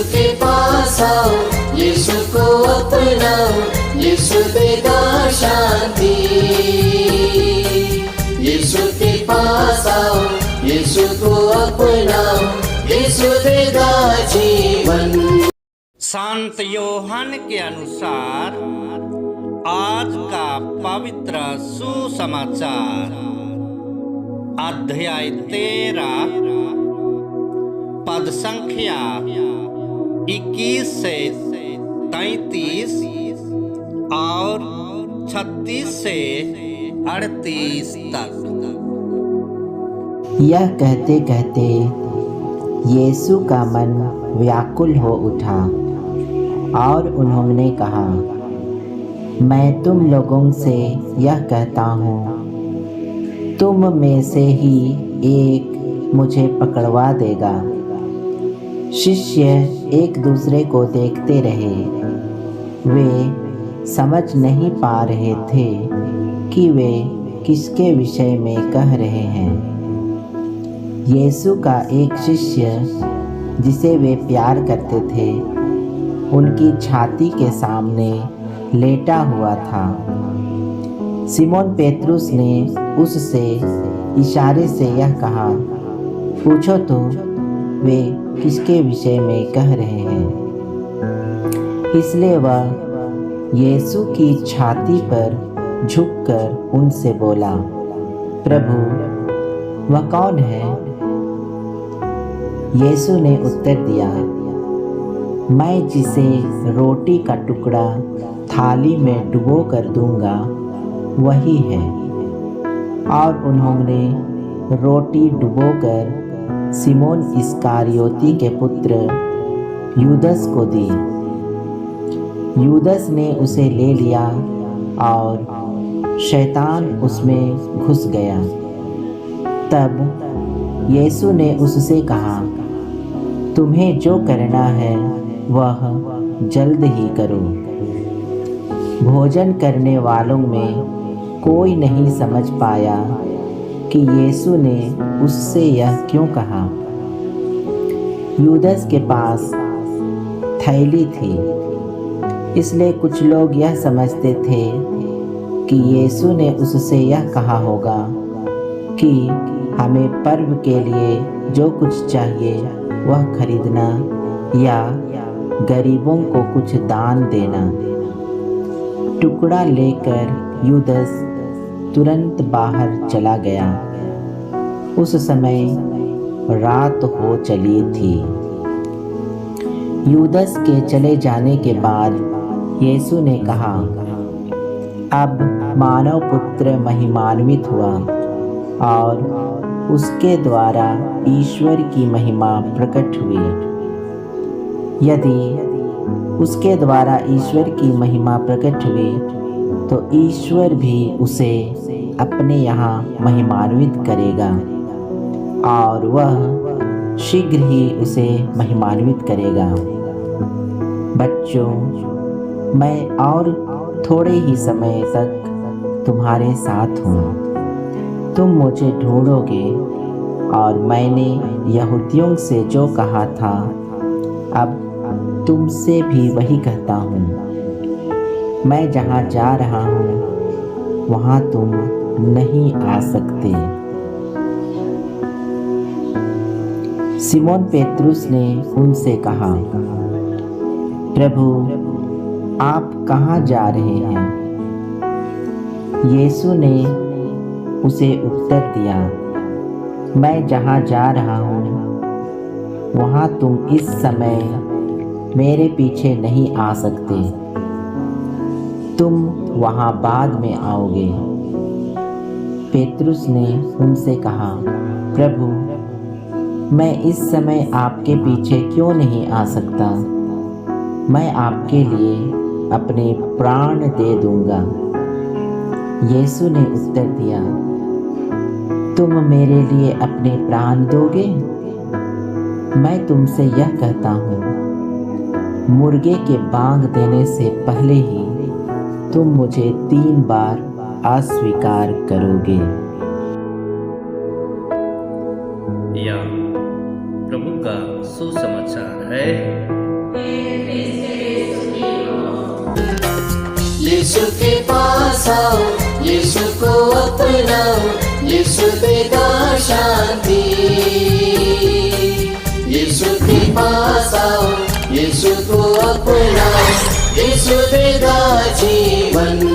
के पास आओ, यीशु को अपनाओ, यीशु देगा शांति। यीशु के पास आओ, यीशु को अपनाओ, यीशु देगा जीवन। संत यूहन्ना के अनुसार आज का पवित्र सुसमाचार अध्याय 13 पद संख्या 21 से 33 और 36 से 38 तक। यह कहते कहते यीशु का मन व्याकुल हो उठा और उन्होंने कहा, मैं तुम लोगों से यह कहता हूँ, तुम में से ही एक मुझे पकड़वा देगा। शिष्य एक दूसरे को देखते रहे। वे समझ नहीं पा रहे थे कि वे किसके विषय में कह रहे हैं। यीशु का एक शिष्य जिसे वे प्यार करते थे, उनकी छाती के सामने लेटा हुआ था। सिमोन पेतरुस ने उससे इशारे से यह कहा, पूछो तो वे किसके विषय में कह रहे हैं। इसलिए वह यीशु की छाती पर झुककर उनसे बोला, प्रभु वह कौन है? यीशु ने उत्तर दिया, मैं जिसे रोटी का टुकड़ा थाली में डुबो कर दूंगा वही है। और उन्होंने रोटी डुबोकर सिमोन इस्करियोती के पुत्र यूदस को दी। यूदस ने उसे ले लिया और शैतान उसमें घुस गया। तब यीशु ने उससे कहा, तुम्हें जो करना है वह जल्द ही करो। भोजन करने वालों में कोई नहीं समझ पाया कि यीशु ने उससे यह क्यों कहा। यूदस के पास थैली थी, इसलिए कुछ लोग यह समझते थे कि यीशु ने उससे यह कहा होगा कि हमें पर्व के लिए जो कुछ चाहिए वह खरीदना या गरीबों को कुछ दान देना। टुकड़ा लेकर यूदस तुरंत बाहर चला गया। उस समय रात हो चली थी। यूदस के चले जाने के बाद यीशु ने कहा, अब मानव पुत्र महिमान्वित हुआ और उसके द्वारा ईश्वर की महिमा प्रकट हुई। यदि उसके द्वारा ईश्वर की महिमा प्रकट हुई तो ईश्वर भी उसे अपने यहाँ महिमान्वित करेगा और वह शीघ्र ही उसे महिमान्वित करेगा। बच्चों, मैं और थोड़े ही समय तक तुम्हारे साथ हूँ। तुम मुझे ढूंढोगे और मैंने यहूदियों से जो कहा था अब तुमसे भी वही कहता हूँ। मैं जहाँ जा रहा हूँ वहाँ तुम नहीं आ सकते। सिमोन पेतरुस ने उनसे कहा, प्रभु आप कहाँ जा रहे हैं? यीशु ने उसे उत्तर दिया, मैं जहाँ जा रहा हूँ वहाँ तुम इस समय मेरे पीछे नहीं आ सकते, तुम वहाँ बाद में आओगे। पेतरुस ने उनसे कहा, प्रभु मैं इस समय आपके पीछे क्यों नहीं आ सकता? मैं आपके लिए अपने प्राण दे दूंगा। यीशु ने उत्तर दिया, तुम मेरे लिए अपने प्राण दोगे? मैं तुमसे यह कहता हूँ, मुर्गे के बांग देने से पहले ही तुम मुझे 3 बार अस्वीकार करोगे। यह प्रभु का सुसमाचार है। यीशु के पास आओ, यीशु को अपनाओ, यीशु देगा शांति। यीशु के पास आओ, यीशु को अपनाओ, यीशु देगा जीवन।